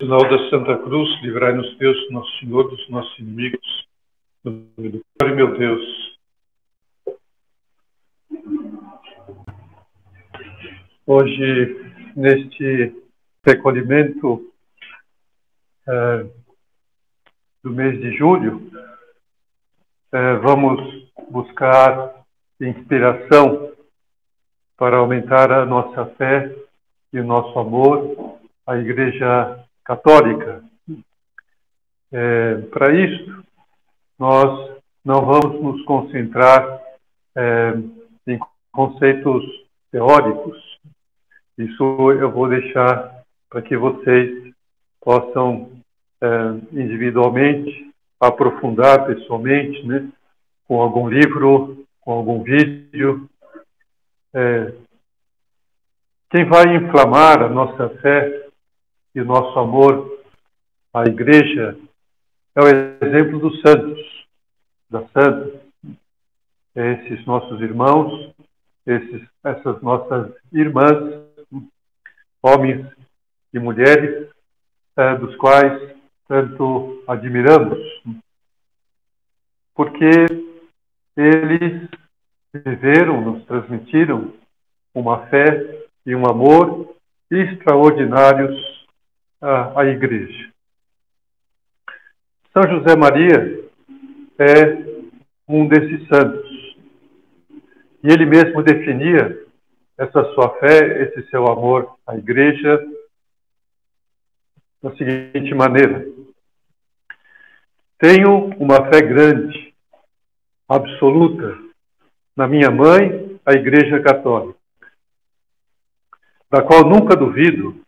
Sinal da Santa Cruz, livrai-nos Deus, nosso Senhor, dos nossos inimigos. No nome do Pai, meu Deus. Hoje, neste recolhimento do mês de julho, vamos buscar inspiração para aumentar a nossa fé e o nosso amor à Igreja Católica. Para isso, nós não vamos nos concentrar em conceitos teóricos. Isso eu vou deixar para que vocês possam individualmente aprofundar pessoalmente, né, com algum livro, com algum vídeo. Quem vai inflamar a nossa fé e o nosso amor à Igreja é o exemplo dos santos, das santas. Esses nossos irmãos, essas nossas irmãs, homens e mulheres, dos quais tanto admiramos, porque eles viveram, nos transmitiram uma fé e um amor extraordinários à Igreja. São José Maria é um desses santos. E ele mesmo definia essa sua fé, esse seu amor à Igreja, da seguinte maneira: tenho uma fé grande, absoluta, na minha mãe, a Igreja Católica, da qual nunca duvido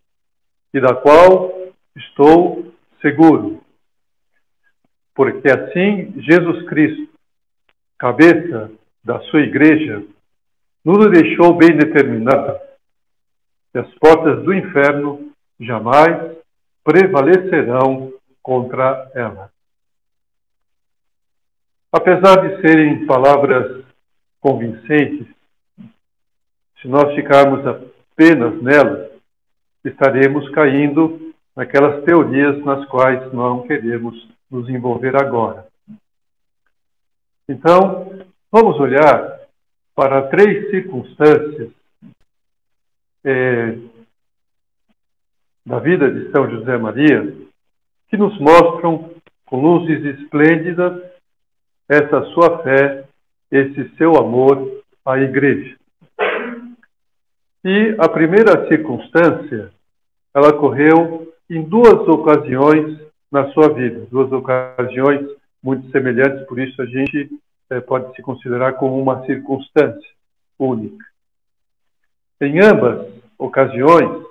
e da qual estou seguro, porque assim Jesus Cristo, cabeça da sua Igreja, nos deixou bem determinado que as portas do inferno jamais prevalecerão contra ela. Apesar de serem palavras convincentes, se nós ficarmos apenas nelas, estaremos caindo naquelas teorias nas quais não queremos nos envolver agora. Então, vamos olhar para 3 circunstâncias da vida de São José Maria que nos mostram com luzes esplêndidas essa sua fé, esse seu amor à Igreja. E a primeira circunstância, ela ocorreu em 2 ocasiões na sua vida, 2 ocasiões muito semelhantes, por isso a gente pode se considerar como uma circunstância única. Em ambas ocasiões,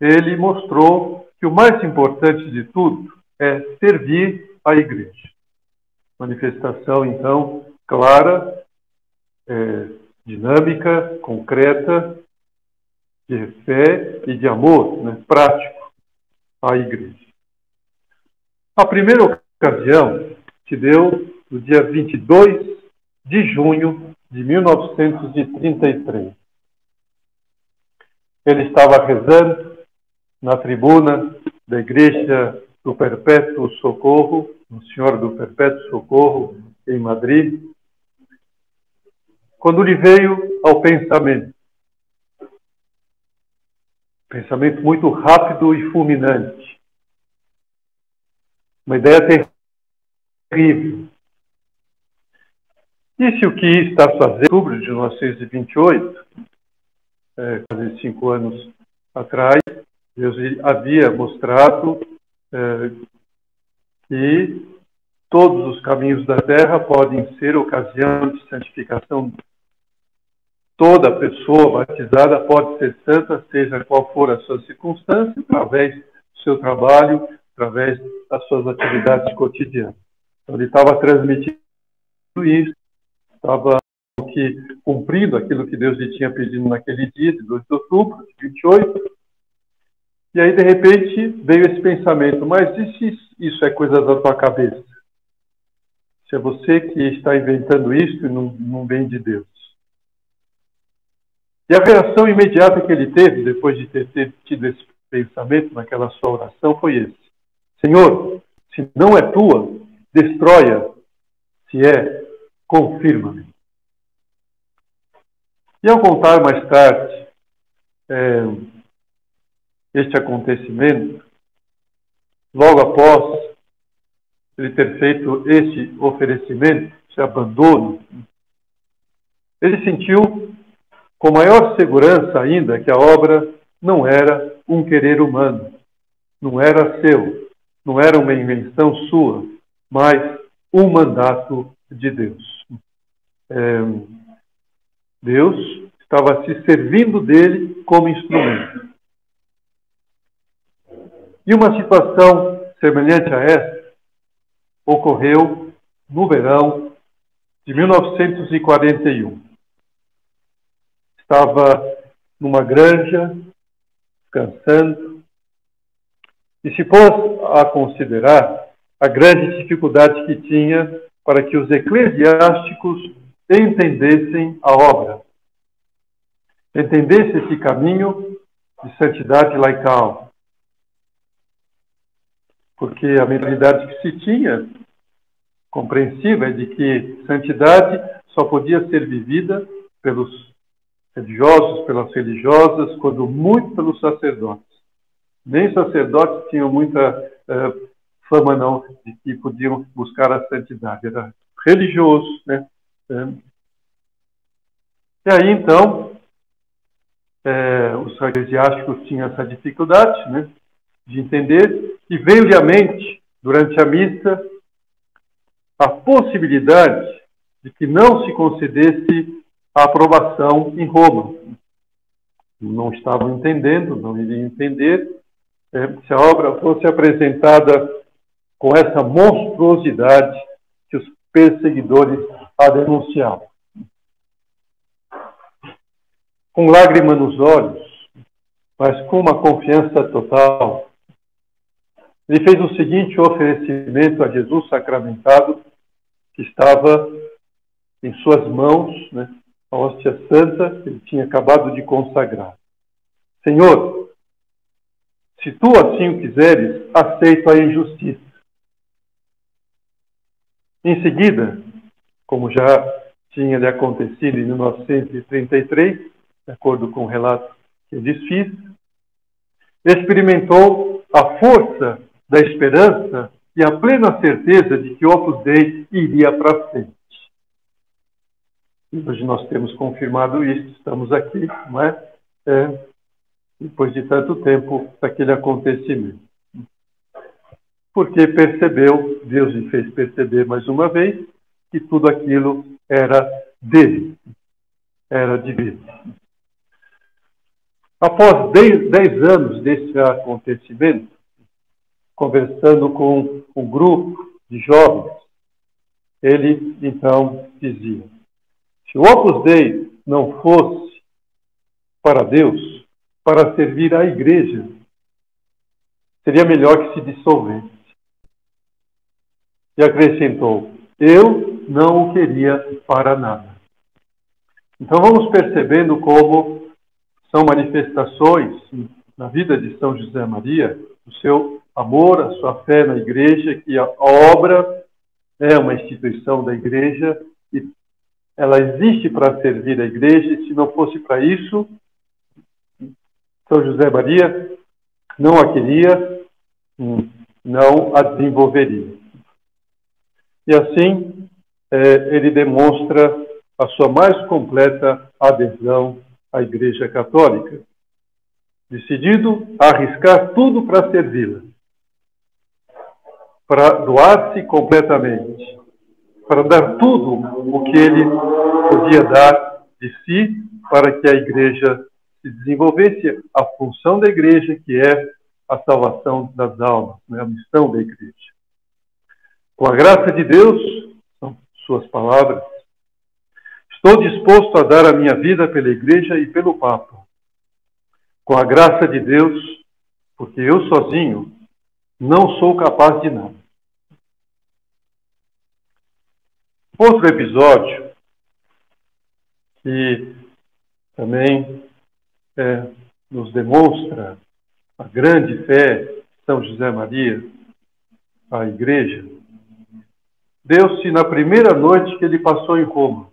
ele mostrou que o mais importante de tudo é servir a Igreja. Manifestação, então, clara, dinâmica, concreta, de fé e de amor, né, prático à Igreja. A primeira ocasião se deu no dia 22 de junho de 1933. Ele estava rezando na tribuna da Igreja do Perpétuo Socorro, no Senhor do Perpétuo Socorro, em Madrid, quando lhe veio ao pensamento muito rápido e fulminante, uma ideia terrível. E se o que está fazendo, em outubro de 1928, quase 5 anos atrás, Deus havia mostrado que todos os caminhos da terra podem ser ocasião de santificação. Toda pessoa batizada pode ser santa, seja qual for a sua circunstância, através do seu trabalho, através das suas atividades cotidianas. Então, ele estava transmitindo isso, estava cumprindo aquilo que Deus lhe tinha pedido naquele dia, de 2 de outubro de 28. E aí, de repente, veio esse pensamento: mas e se isso é coisa da tua cabeça? Se é você que está inventando isso e não vem de Deus. E a reação imediata que ele teve, depois de ter tido esse pensamento, naquela sua oração, foi esse: Senhor, se não é tua, destrói-a. Se é, confirma-me. E ao contar mais tarde este acontecimento, logo após ele ter feito este oferecimento, esse abandono, ele sentiu com maior segurança ainda que a obra não era um querer humano, não era seu, não era uma invenção sua, mas um mandato de Deus. Deus estava se servindo dele como instrumento. E uma situação semelhante a essa ocorreu no verão de 1941. Estava numa granja, descansando, e se pôs a considerar a grande dificuldade que tinha para que os eclesiásticos entendessem a obra, entendessem esse caminho de santidade laical. Porque a mentalidade que se tinha, compreensiva, é de que santidade só podia ser vivida pelos religiosos, pelas religiosas, quando muito pelos sacerdotes. Nem sacerdotes tinham muita fama, não, de que podiam buscar a santidade. Era religioso, né? E aí, então, os eclesiásticos tinham essa dificuldade, né, de entender, e veio-lhe à mente, durante a missa, a possibilidade de que não se concedesse a aprovação em Roma. Não estavam entendendo, não iriam entender, se a obra fosse apresentada com essa monstruosidade que os perseguidores a denunciavam. Com lágrima nos olhos, mas com uma confiança total, ele fez o seguinte oferecimento a Jesus sacramentado, que estava em suas mãos, né, a hóstia santa que ele tinha acabado de consagrar. Senhor, se tu assim o quiseres, aceito a injustiça. Em seguida, como já tinha lhe acontecido em 1933, de acordo com o relato que eu lhes fiz, experimentou a força da esperança e a plena certeza de que o Opus Dei iria para frente. E hoje nós temos confirmado isso, estamos aqui, não é? Depois de tanto tempo daquele acontecimento. Porque percebeu, Deus lhe fez perceber mais uma vez, que tudo aquilo era dele, era divino. Após 10 anos desse acontecimento, conversando com um grupo de jovens, ele então dizia: se o Opus Dei não fosse para Deus, para servir à igreja, seria melhor que se dissolvesse. E acrescentou: eu não o queria para nada. Então vamos percebendo como são manifestações na vida de São José Maria, o seu amor, a sua fé na igreja, que a obra é uma instituição da igreja e ela existe para servir a igreja, e se não fosse para isso, São José Maria não a queria, não a desenvolveria. E assim, ele demonstra a sua mais completa adesão à Igreja Católica, decidido a arriscar tudo para servi-la, para doar-se completamente, para dar tudo o que ele podia dar de si para que a Igreja se desenvolvesse, a função da Igreja, que é a salvação das almas, né? A missão da Igreja. Com a graça de Deus, são suas palavras, estou disposto a dar a minha vida pela Igreja e pelo Papa. Com a graça de Deus, porque eu sozinho não sou capaz de nada. Outro episódio que também nos demonstra a grande fé de São José Maria, a Igreja, deu-se na primeira noite que ele passou em Roma,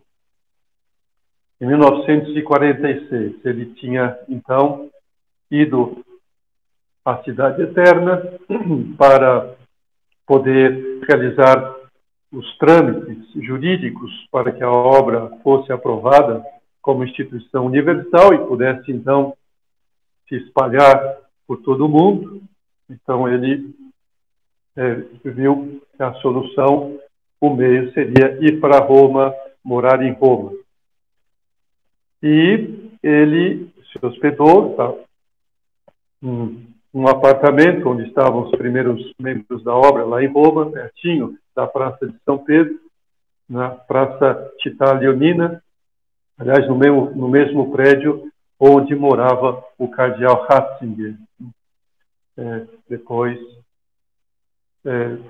em 1946. Ele tinha, então, ido à Cidade Eterna para poder realizar os trâmites jurídicos para que a obra fosse aprovada como instituição universal e pudesse, então, se espalhar por todo o mundo. Então, ele viu que a solução, o meio, seria ir para Roma, morar em Roma. E ele se hospedou, tá, um apartamento onde estavam os primeiros membros da obra, lá em Roma, pertinho da Praça de São Pedro, na Praça Città Leonina, aliás, no mesmo prédio onde morava o cardeal Ratzinger. Depois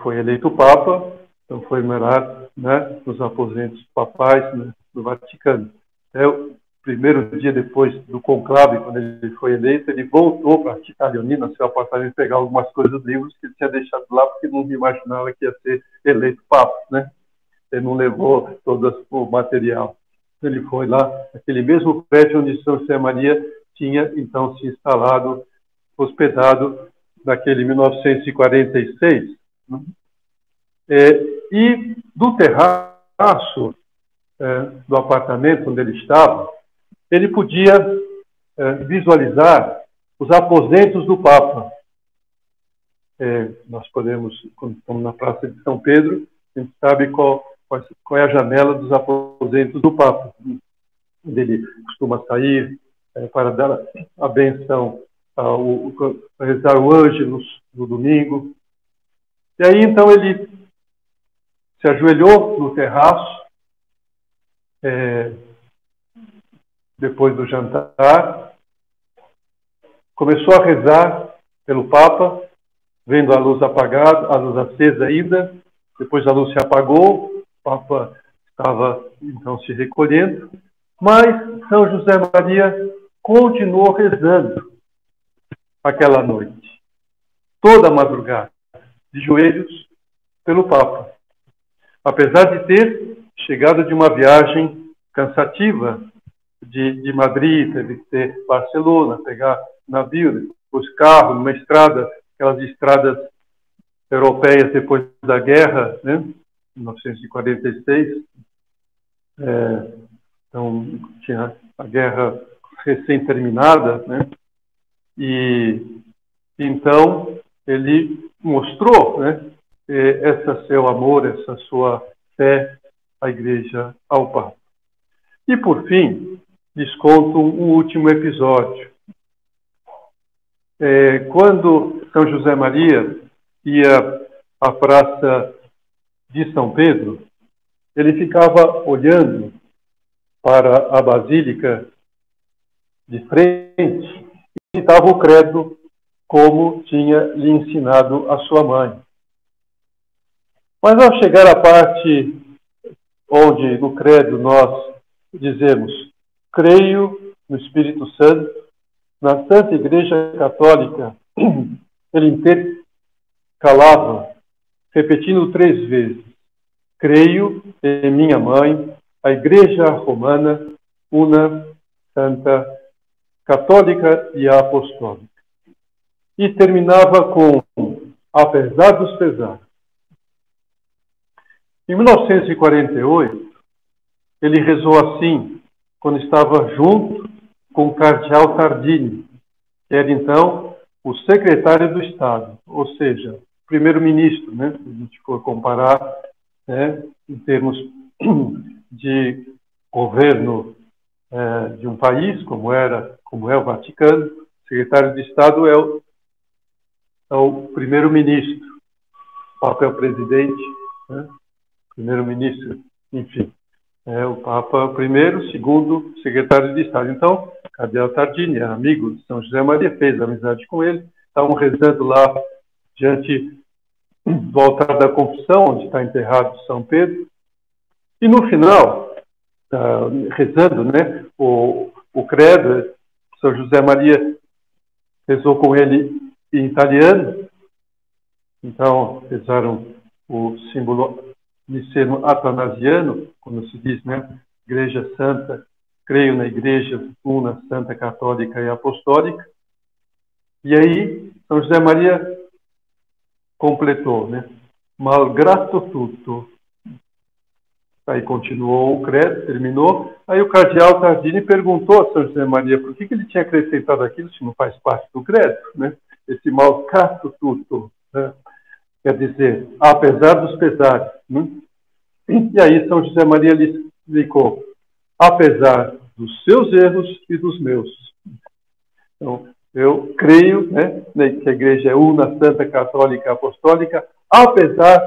foi eleito Papa, então foi morar, né, nos aposentos papais, né, do Vaticano. O primeiro dia depois do conclave, quando ele foi eleito, ele voltou para a Città Leonina, seu apartamento, pegar algumas coisas, livros que ele tinha deixado lá, porque não imaginava que ia ser eleito Papa, né? Ele não levou todo o material. Ele foi lá, naquele mesmo prédio onde São José Maria tinha, então, se instalado, hospedado, naquele 1946. Né? E do terraço do apartamento onde ele estava, ele podia visualizar os aposentos do Papa. Nós podemos, quando estamos na Praça de São Pedro, a gente sabe qual é a janela dos aposentos do Papa, onde ele costuma sair para dar a benção, para rezar o ângelus no domingo. E aí, então, ele se ajoelhou no terraço, depois do jantar, começou a rezar pelo Papa, vendo a luz apagada, a luz acesa ainda, depois a luz se apagou, o Papa estava então se recolhendo, mas São José Maria continuou rezando aquela noite, toda a madrugada, de joelhos pelo Papa. Apesar de ter chegado de uma viagem cansativa de Madrid, teve que ter Barcelona, pegar navio, depois carro, numa estrada, aquelas estradas europeias depois da guerra, né, 1946. Então, tinha a guerra recém-terminada, né, e então ele mostrou, né, esse seu amor, essa sua fé à Igreja, ao Papa. E, por fim, lhes conto um último episódio. Quando São José Maria ia à Praça de São Pedro, ele ficava olhando para a Basílica de frente e citava o credo como tinha lhe ensinado a sua mãe. Mas ao chegar à parte onde no credo nós dizemos: creio no Espírito Santo, na Santa Igreja Católica, ele intercalava, repetindo 3 vezes: creio em minha mãe, a Igreja Romana, una, santa, católica e apostólica. E terminava com: apesar dos pesares. Em 1948, ele rezou assim, quando estava junto com o cardeal Tardini, que era então o secretário do Estado, ou seja, primeiro-ministro, né? Se a gente for comparar, né, em termos de governo de um país, como é o Vaticano, o secretário de Estado é o primeiro-ministro, o Papa é o presidente, né? Primeiro-ministro, enfim. O Papa primeiro, segundo, secretário de Estado. Então, cardeal Tardini era amigo de São José Maria, fez amizade com ele, estavam rezando lá diante do altar da confissão, onde está enterrado São Pedro, e no final, rezando, né, o credo, São José Maria rezou com ele em italiano. Então, usaram o símbolo niceno-atanasiano, quando se diz, né, Igreja Santa, creio na Igreja Una, Santa, Católica e Apostólica. E aí, São José Maria completou, né, malgrado tutto. Aí continuou o credo, terminou. Aí o cardeal Tardini perguntou a São José Maria por que ele tinha acrescentado aquilo se não faz parte do credo, né? Esse malgrado tutto, né? Quer dizer, apesar dos pesares. Né? E aí São José Maria lhe explicou, apesar dos seus erros e dos meus. Então, eu creio, né, que a Igreja é una, santa, católica, apostólica, apesar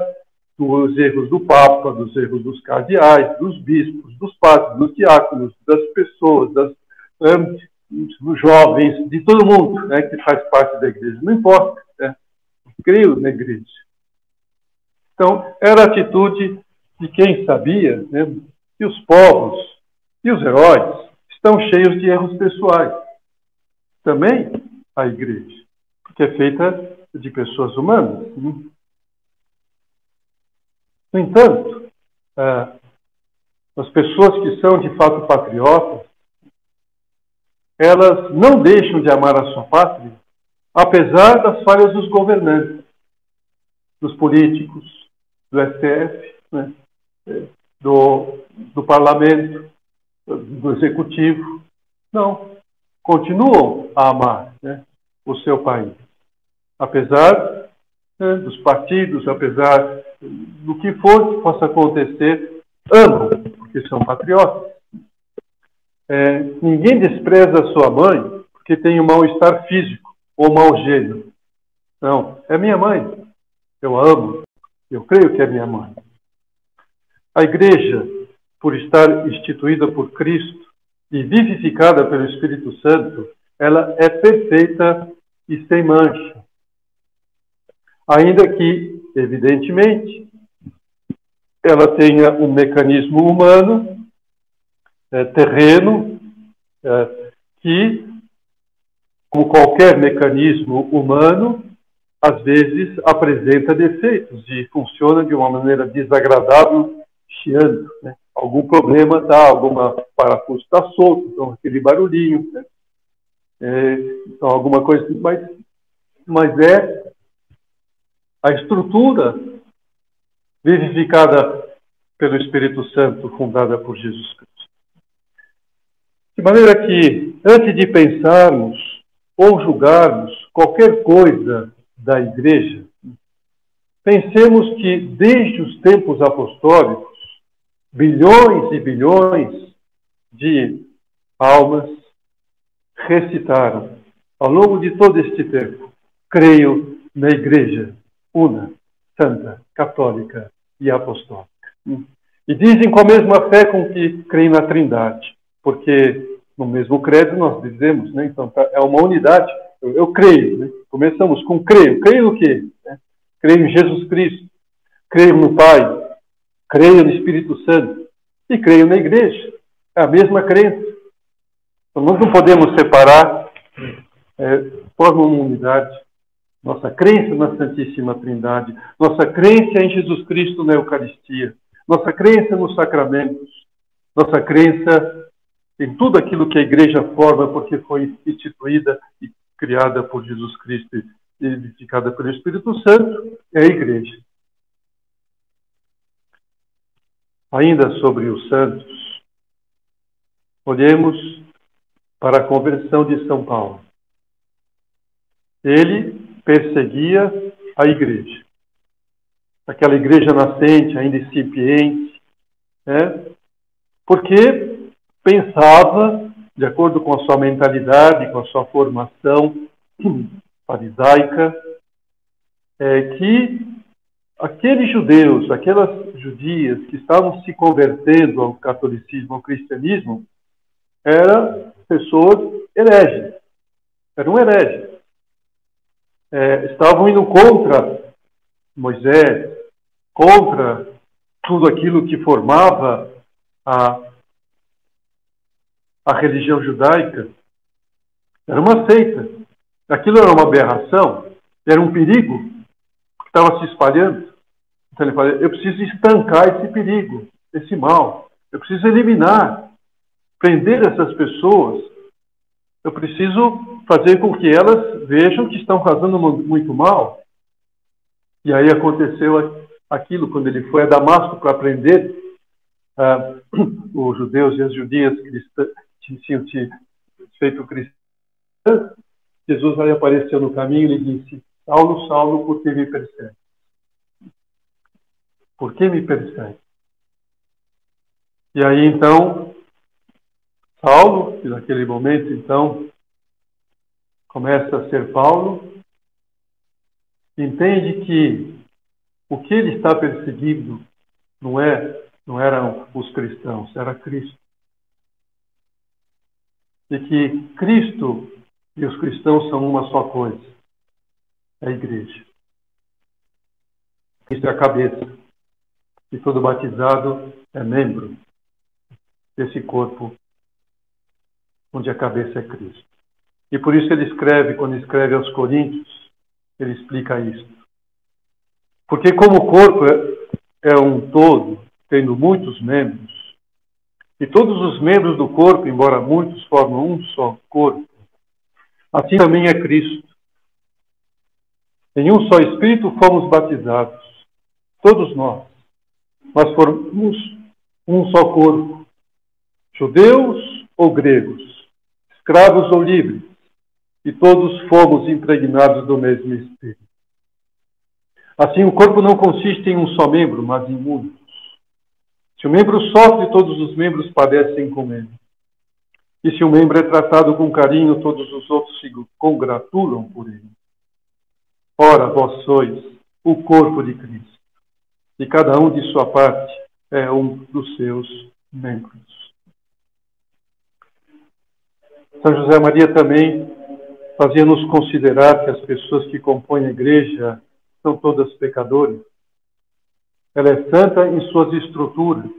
dos erros do Papa, dos erros dos cardeais, dos bispos, dos padres, dos diáconos, das pessoas, dos jovens, de todo mundo, né, que faz parte da Igreja. Não importa, né? Creio na Igreja. Então, era a atitude de quem sabia, né, que os povos e os heróis estão cheios de erros pessoais. Também a Igreja, porque é feita de pessoas humanas. Né? No entanto, as pessoas que são de fato patriotas, elas não deixam de amar a sua pátria, apesar das falhas dos governantes, dos políticos, do STF, né? do parlamento, do executivo. Não. Continuam a amar, né, o seu país. Apesar, né, dos partidos, apesar do que for que possa acontecer, amam, porque são patriotas. Ninguém despreza a sua mãe porque tem um mal-estar físico ou mau gênio. Não, é minha mãe. Eu amo. Eu creio que é minha mãe. A Igreja, por estar instituída por Cristo e vivificada pelo Espírito Santo, ela é perfeita e sem mancha. Ainda que, evidentemente, ela tenha um mecanismo humano, terreno, que, como qualquer mecanismo humano, às vezes apresenta defeitos e funciona de uma maneira desagradável, chiando, né? Algum problema está, alguma parafuso está solto, então aquele barulhinho, né? Então alguma coisa, mas é a estrutura vivificada pelo Espírito Santo, fundada por Jesus Cristo. De maneira que, antes de pensarmos ou julgarmos qualquer coisa da Igreja, pensemos que desde os tempos apostólicos, bilhões e bilhões de almas recitaram, ao longo de todo este tempo, creio na Igreja una, santa, católica e apostólica. E dizem com a mesma fé com que creem na Trindade, porque no mesmo credo nós dizemos, né? Então é uma unidade. Eu creio, né? Começamos com creio. Creio no quê? Creio em Jesus Cristo, creio no Pai, creio no Espírito Santo e creio na Igreja. É a mesma crença. Então, nós não podemos separar, forma uma unidade. Nossa crença na Santíssima Trindade, nossa crença em Jesus Cristo na Eucaristia, nossa crença nos sacramentos, nossa crença em tudo aquilo que a Igreja forma, porque foi instituída e criada por Jesus Cristo e edificada pelo Espírito Santo, é a Igreja. Ainda sobre os santos, olhemos para a conversão de São Paulo. Ele perseguia a Igreja. Aquela Igreja nascente, ainda incipiente, porque pensava, de acordo com a sua mentalidade, com a sua formação farisaica, que aqueles judeus, aquelas judias que estavam se convertendo ao catolicismo, ao cristianismo, eram pessoas hereges. Eram hereges. Estavam indo contra Moisés, contra tudo aquilo que formava a religião judaica. Era uma seita. Aquilo era uma aberração. Era um perigo que estava se espalhando. Então ele fala, eu preciso estancar esse perigo, esse mal. Eu preciso eliminar, prender essas pessoas. Eu preciso fazer com que elas vejam que estão fazendo muito mal. E aí aconteceu aquilo, quando ele foi a Damasco para prender os judeus e as judias que tinham feito cristãs. Jesus aí apareceu no caminho e lhe disse, Saulo, Saulo, por que me persegue? Por que me persegue? E aí então, Saulo, que naquele momento então começa a ser Paulo, entende que o que ele está perseguindo não eram os cristãos, era Cristo. E que Cristo e os cristãos são uma só coisa, é a igreja. Cristo é a cabeça, e todo batizado é membro desse corpo onde a cabeça é Cristo. E por isso ele escreve, quando escreve aos Coríntios, ele explica isso. Porque como o corpo é um todo, tendo muitos membros, e todos os membros do corpo, embora muitos, formam um só corpo, assim também é Cristo. Em um só Espírito fomos batizados, todos nós, mas formamos um só corpo, judeus ou gregos, escravos ou livres, e todos fomos impregnados do mesmo Espírito. Assim, o corpo não consiste em um só membro, mas em muitos. Se o membro sofre, todos os membros padecem com ele. E se o membro é tratado com carinho, todos os outros se congratulam por ele. Ora, vós sois o corpo de Cristo, e cada um de sua parte é um dos seus membros. São José Maria também fazia-nos considerar que as pessoas que compõem a igreja são todas pecadoras. Ela é santa em suas estruturas.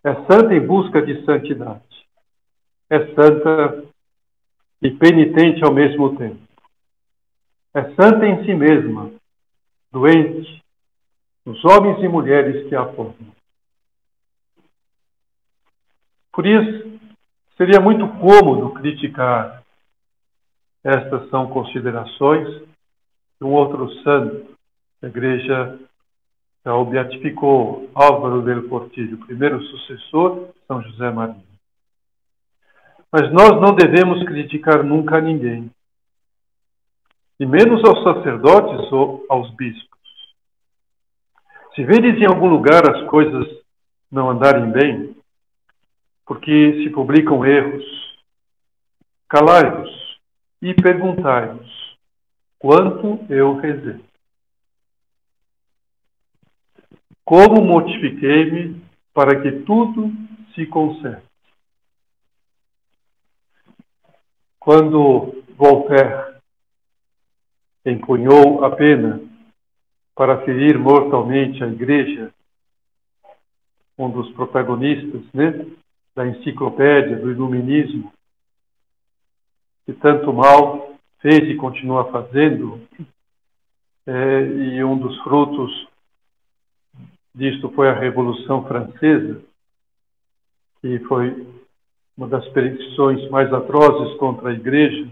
É santa em busca de santidade. É santa e penitente ao mesmo tempo. É santa em si mesma, doente, nos homens e mulheres que a formam. Por isso, seria muito cômodo criticar. Estas são considerações de um outro santo. A igreja já o beatificou, Álvaro del Portillo, primeiro sucessor, São José Maria. Mas nós não devemos criticar nunca a ninguém, e menos aos sacerdotes ou aos bispos. Se vedes em algum lugar as coisas não andarem bem, porque se publicam erros, calai-vos e perguntai-vos quanto eu rezei. Como mortifiquei-me para que tudo se conserte. Quando Voltaire empunhou a pena para ferir mortalmente a igreja, um dos protagonistas, da enciclopédia, do iluminismo, que tanto mal fez e continua fazendo, e um dos frutos disto foi a Revolução Francesa, que foi uma das perseguições mais atrozes contra a igreja,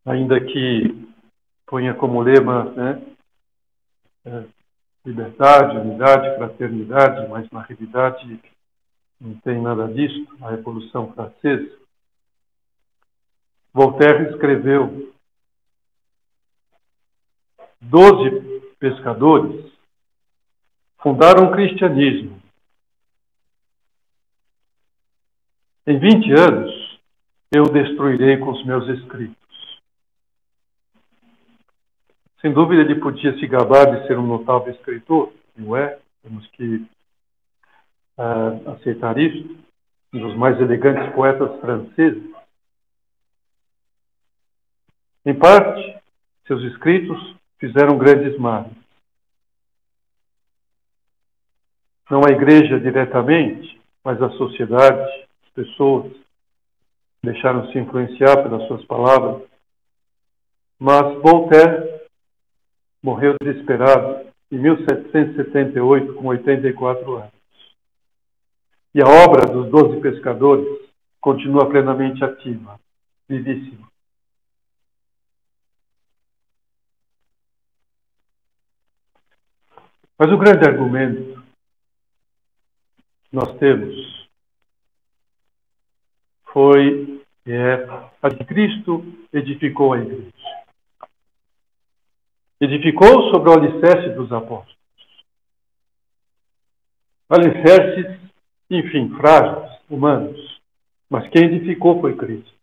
ainda que ponha como lema liberdade, unidade, fraternidade, mas na realidade não tem nada disso, a Revolução Francesa. Voltaire escreveu: 12 pescadores fundaram o cristianismo. Em 20 anos, eu o destruirei com os meus escritos. Sem dúvida, ele podia se gabar de ser um notável escritor, não é? Temos que aceitar isso. Um dos mais elegantes poetas franceses. Em parte, seus escritos fizeram grandes males. Não a igreja diretamente, mas a sociedade, as pessoas deixaram-se influenciar pelas suas palavras. Mas Voltaire morreu desesperado em 1778, com 84 anos. E a obra dos 12 pescadores continua plenamente ativa, vivíssima. Mas o grande argumento que nós temos foi a de Cristo edificou a igreja. Edificou sobre o alicerce dos apóstolos. Alicerces, enfim, frágeis, humanos. Mas quem edificou foi Cristo.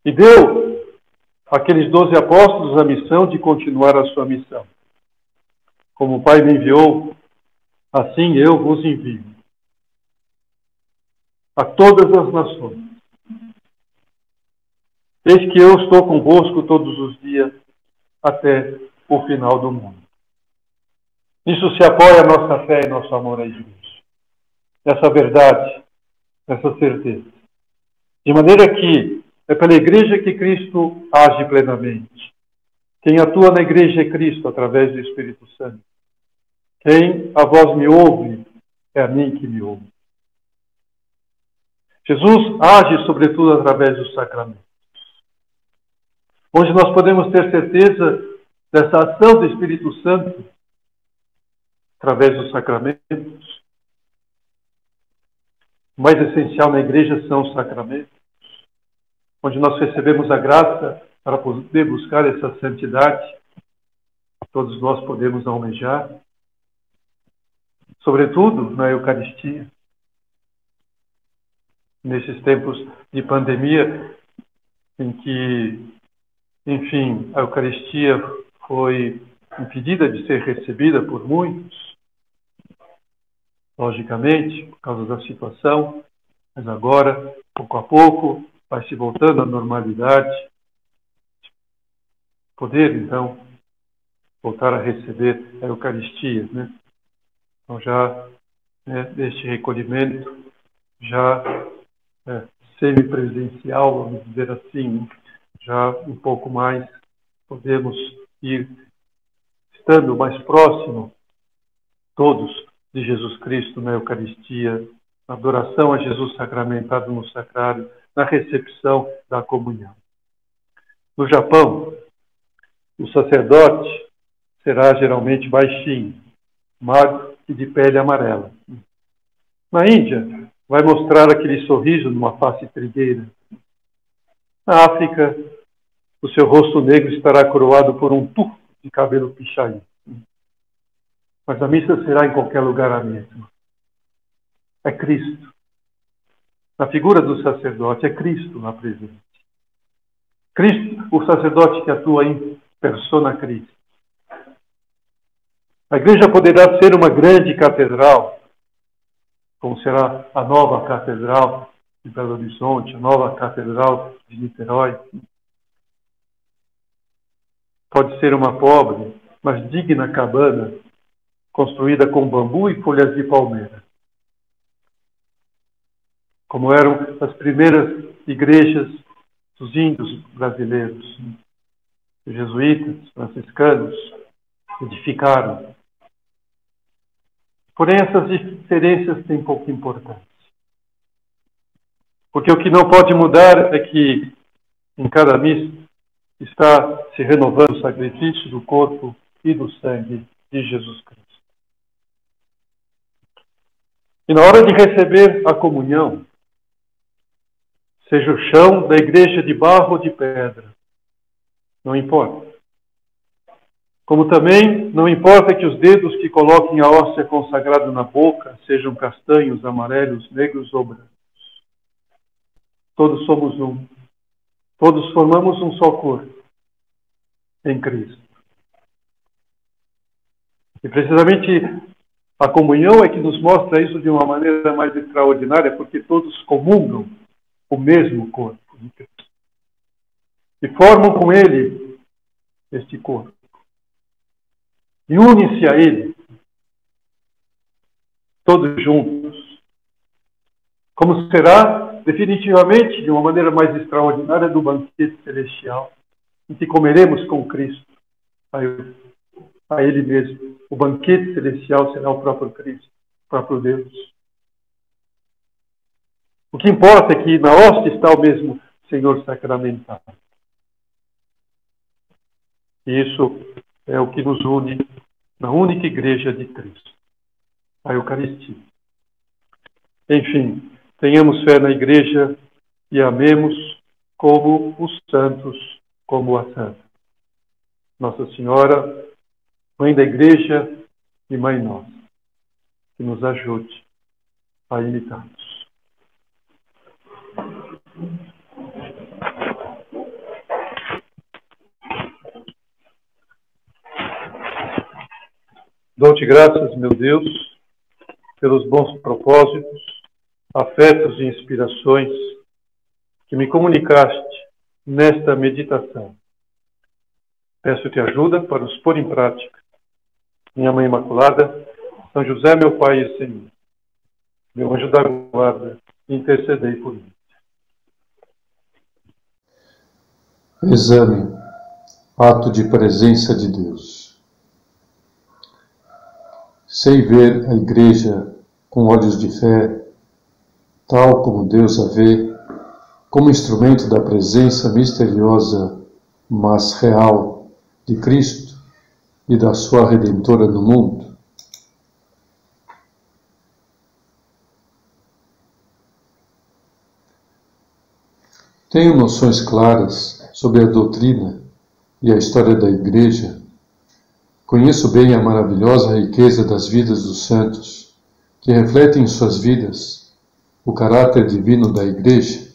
E deu àqueles 12 apóstolos a missão de continuar a sua missão. Como o Pai me enviou, assim eu vos envio. A todas as nações. Eis que eu estou convosco todos os dias, até o final do mundo. Nisso se apoia a nossa fé e nosso amor à igreja. Essa verdade, essa certeza. De maneira que é pela igreja que Cristo age plenamente. Quem atua na igreja é Cristo, através do Espírito Santo. Quem a vós me ouve, é a mim que me ouve. Jesus age, sobretudo, através dos sacramentos. Onde nós podemos ter certeza dessa ação do Espírito Santo, através dos sacramentos. O mais essencial na igreja são os sacramentos, onde nós recebemos a graça para poder buscar essa santidade que todos nós podemos almejar, sobretudo na Eucaristia. Nesses tempos de pandemia, em que, enfim, a Eucaristia foi impedida de ser recebida por muitos, logicamente, por causa da situação, mas agora, pouco a pouco, vai se voltando à normalidade. Poder, então, voltar a receber a Eucaristia, né? Então, já deste recolhimento, já semipresencial, vamos dizer assim, já um pouco mais podemos ir estando mais próximo, todos, de Jesus Cristo na Eucaristia, na adoração a Jesus sacramentado no sacrário, na recepção da comunhão. No Japão, o sacerdote será geralmente baixinho, magro e de pele amarela. Na Índia, vai mostrar aquele sorriso numa face trigueira. Na África, o seu rosto negro estará coroado por um tufo de cabelo pichain. Mas a missa será em qualquer lugar a mesma. É Cristo. Na figura do sacerdote, é Cristo lá presente. Cristo, o sacerdote que atua em persona Christi. A igreja poderá ser uma grande catedral, como será a nova catedral de Belo Horizonte, a nova catedral de Niterói. Pode ser uma pobre, mas digna cabana, construída com bambu e folhas de palmeira. Como eram as primeiras igrejas dos índios brasileiros. Os jesuítas, franciscanos, edificaram. Porém, essas diferenças têm pouca importância. Porque o que não pode mudar é que em cada missa está se renovando o sacrifício do corpo e do sangue de Jesus Cristo. E na hora de receber a comunhão, seja o chão da igreja de barro ou de pedra, não importa. Como também não importa que os dedos que coloquem a hóstia consagrada na boca sejam castanhos, amarelos, negros ou brancos. Todos somos um. Todos formamos um só corpo em Cristo. E precisamente a comunhão é que nos mostra isso de uma maneira mais extraordinária, porque todos comungam o mesmo corpo de Cristo. E formam com Ele este corpo. E unem-se a Ele, todos juntos. Como será definitivamente, de uma maneira mais extraordinária, do banquete celestial, em que comeremos com Cristo, a Ele mesmo. O banquete celestial será o próprio Cristo, o próprio Deus. O que importa é que na hóstia está o mesmo Senhor sacramentado. E isso é o que nos une na única igreja de Cristo, a Eucaristia. Enfim, tenhamos fé na igreja e amemos como os santos, como a santa. Nossa Senhora, Mãe da igreja e Mãe nossa, que nos ajude a imitar-nos. Dou-te graças, meu Deus, pelos bons propósitos, afetos e inspirações que me comunicaste nesta meditação. Peço-te ajuda para os pôr em prática. Minha Mãe Imaculada, São José, meu Pai e Senhor, meu anjo da guarda, intercedei por mim. Exame, ato de presença de Deus. Sei ver a Igreja com olhos de fé, tal como Deus a vê, como instrumento da presença misteriosa, mas real, de Cristo e da sua Redentora no mundo. Tenho noções claras sobre a doutrina e a história da Igreja. Conheço bem a maravilhosa riqueza das vidas dos santos, que refletem em suas vidas o caráter divino da Igreja.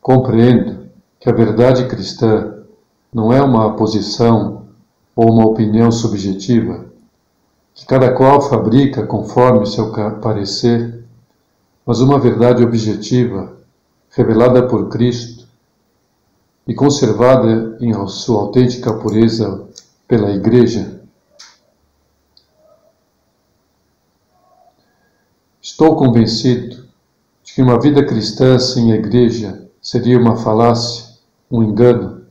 Compreendo que a verdade cristã não é uma posição ou uma opinião subjetiva, que cada qual fabrica conforme seu parecer, mas uma verdade objetiva, revelada por Cristo e conservada em sua autêntica pureza pela Igreja. Estou convencido de que uma vida cristã sem a Igreja seria uma falácia, um engano,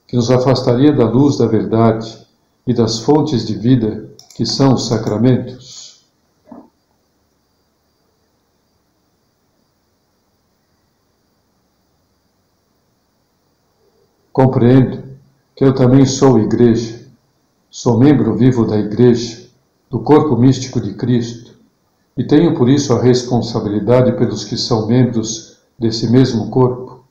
que nos afastaria da luz da verdade e das fontes de vida que são os sacramentos. Compreendo que eu também sou Igreja, sou membro vivo da Igreja, do corpo místico de Cristo, e tenho por isso a responsabilidade pelos que são membros desse mesmo corpo.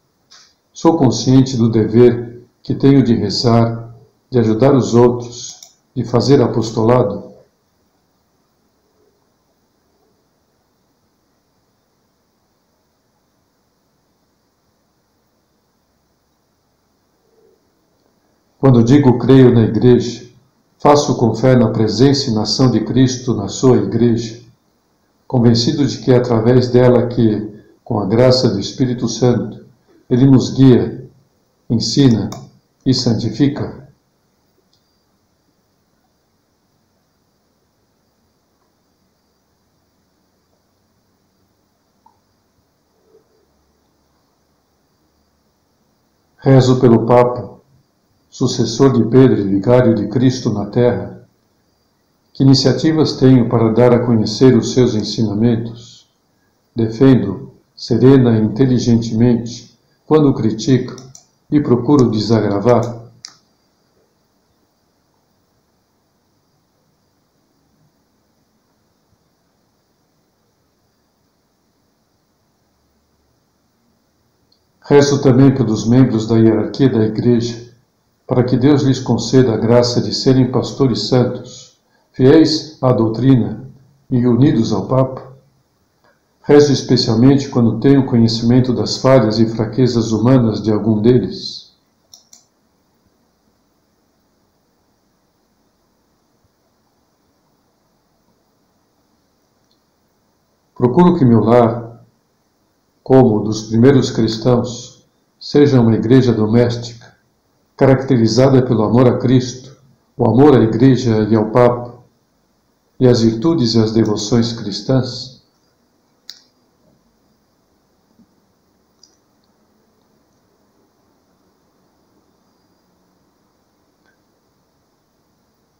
Sou consciente do dever que tenho de rezar, de ajudar os outros, de fazer apostolado. Quando digo creio na Igreja, faço com fé na presença e na ação de Cristo na sua Igreja, convencido de que é através dela que, com a graça do Espírito Santo, Ele nos guia, ensina e santifica. Rezo pelo Papa, sucessor de Pedro e vigário de Cristo na terra. Que iniciativas tenho para dar a conhecer os seus ensinamentos? Defendo, serena e inteligentemente, quando critico e procuro desagravar. Rezo também pelos membros da hierarquia da Igreja, para que Deus lhes conceda a graça de serem pastores santos, fiéis à doutrina e unidos ao Papa. Rezo especialmente quando tenho conhecimento das falhas e fraquezas humanas de algum deles. Procuro que meu lar, como o dos primeiros cristãos, seja uma igreja doméstica, caracterizada pelo amor a Cristo, o amor à Igreja e ao Papa, e as virtudes e as devoções cristãs?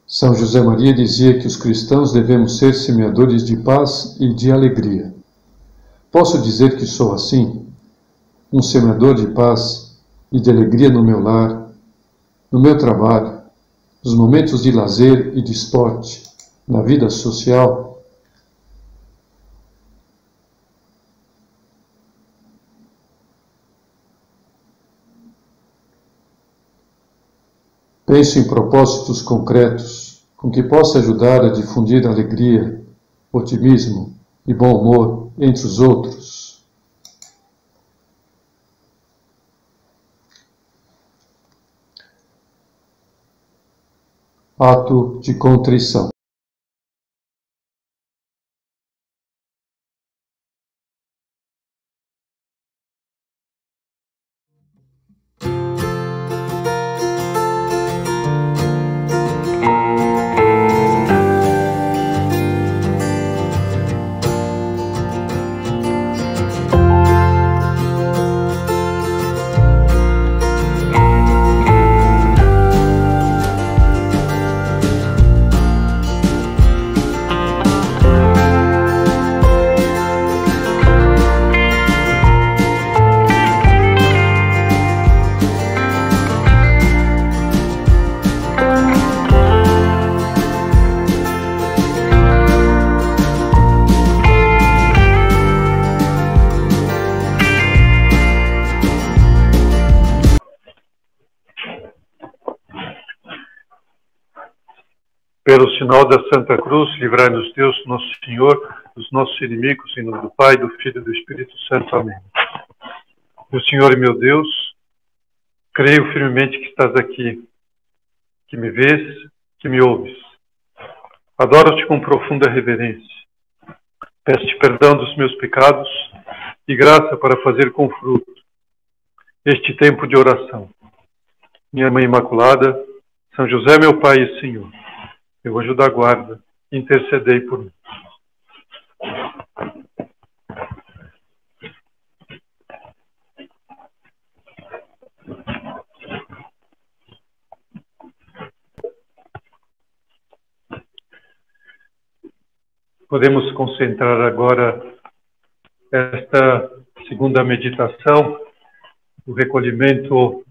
São José Maria dizia que os cristãos devemos ser semeadores de paz e de alegria. Posso dizer que sou assim, um semeador de paz e de alegria no meu lar, no meu trabalho, nos momentos de lazer e de esporte, na vida social? Penso em propósitos concretos com que possa ajudar a difundir alegria, otimismo e bom humor entre os outros. Ato de contrição. Pelo sinal da Santa Cruz, livrai-nos Deus, nosso Senhor, dos nossos inimigos, em nome do Pai, do Filho e do Espírito Santo. Amém. Meu Senhor e meu Deus, creio firmemente que estás aqui, que me vês, que me ouves. Adoro-te com profunda reverência. Peço-te perdão dos meus pecados e graça para fazer com fruto este tempo de oração. Minha Mãe Imaculada, São José, meu Pai e Senhor, meu anjo da guarda, intercedei por mim. Podemos concentrar agora esta segunda meditação, o recolhimento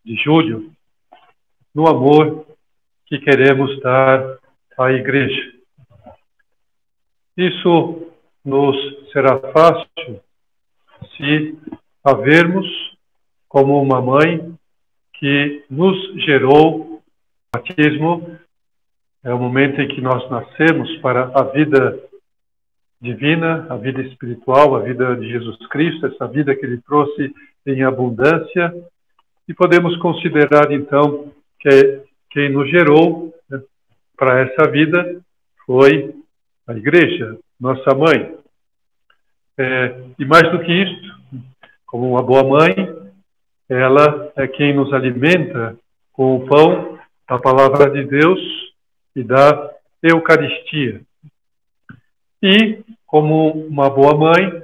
de julho, no amor que queremos dar à Igreja. Isso nos será fácil se a vermos como uma mãe que nos gerou. O batismo é o momento em que nós nascemos para a vida divina, a vida espiritual, a vida de Jesus Cristo, essa vida que Ele trouxe em abundância. E podemos considerar, então, que quem nos gerou, né, para essa vida foi a Igreja, nossa mãe. E mais do que isto, como uma boa mãe, ela é quem nos alimenta com o pão da palavra de Deus e da Eucaristia. E, como uma boa mãe,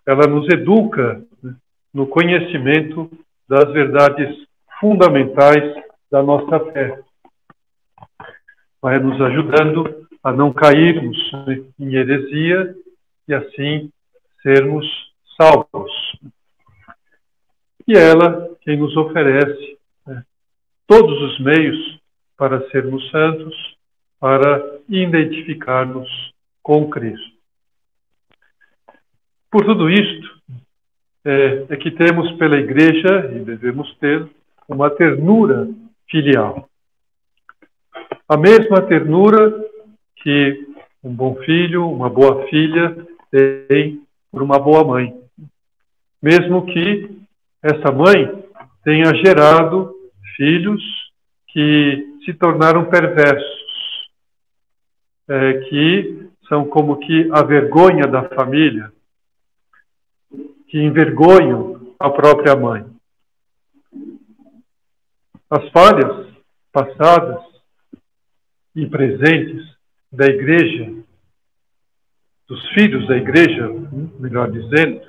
ela nos educa, né, no conhecimento das verdades fundamentais da nossa fé. Vai nos ajudando a não cairmos, né, em heresia e assim sermos salvos. E ela quem nos oferece, né, todos os meios para sermos santos, para identificarmos com Cristo. Por tudo isto, é que temos pela Igreja, e devemos ter, uma ternura filial. A mesma ternura que um bom filho, uma boa filha tem por uma boa mãe. Mesmo que essa mãe tenha gerado filhos que se tornaram perversos, que são como que a vergonha da família, que envergonham a própria mãe. As falhas passadas e presentes da igreja, dos filhos da igreja, melhor dizendo,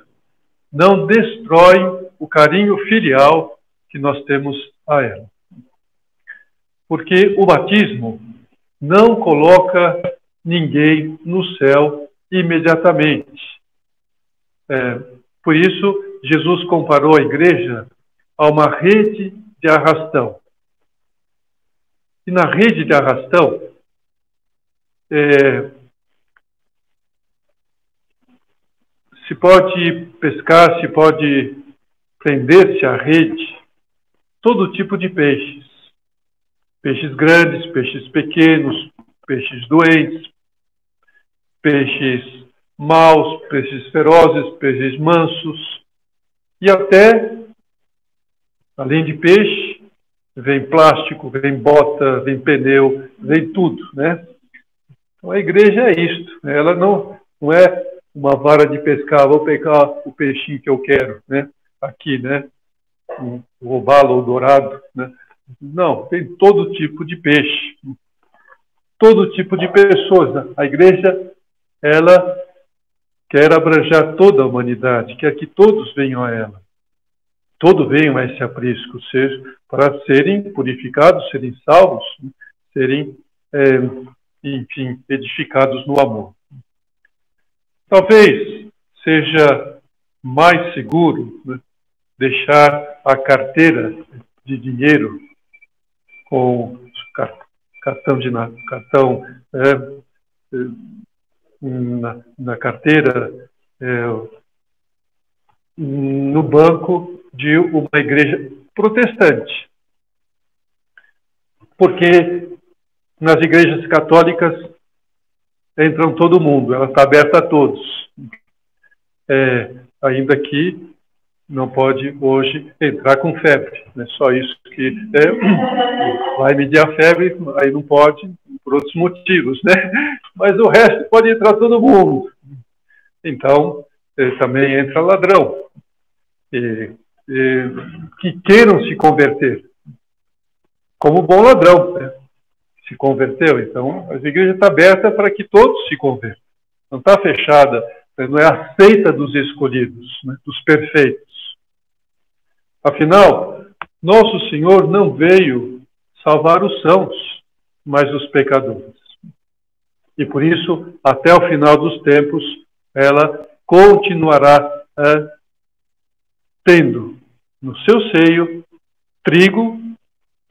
não destrói o carinho filial que nós temos a ela. Porque o batismo não coloca ninguém no céu imediatamente. Por isso, Jesus comparou a igreja a uma rede de arrastão. E na rede de arrastão, se pode pescar, se pode prender-se à rede todo tipo de peixes. Peixes grandes, peixes pequenos, peixes doentes, peixes maus, peixes ferozes, peixes mansos. E até, além de peixe, vem plástico, vem bota, vem pneu, vem tudo, né? Então a igreja é isto. Ela não é uma vara de pescar, vou pegar o peixinho que eu quero, né? Aqui, né? O robalo ou dourado, né? Não, tem todo tipo de peixe, todo tipo de pessoas. A igreja, ela quer abranger toda a humanidade, quer que todos venham a ela. Todos venham a esse aprisco, para serem purificados, serem salvos, serem, enfim, edificados no amor. Talvez seja mais seguro, né, deixar a carteira de dinheiro com cartão na carteira no banco de uma igreja protestante. Porque nas igrejas católicas entram todo mundo, ela está aberta a todos. Ainda que não pode hoje entrar com febre, né? Só isso que vai medir a febre, aí não pode por outros motivos, né? Mas o resto pode entrar todo mundo. Então, também entra ladrão, que queiram se converter, como bom ladrão, né? Se converteu. Então, a igreja está aberta para que todos se convertam. Não está fechada, não é aceita dos escolhidos, né? Dos perfeitos. Afinal, nosso Senhor não veio salvar os sãos, mas os pecadores. E por isso, até o final dos tempos, ela continuará tendo no seu seio trigo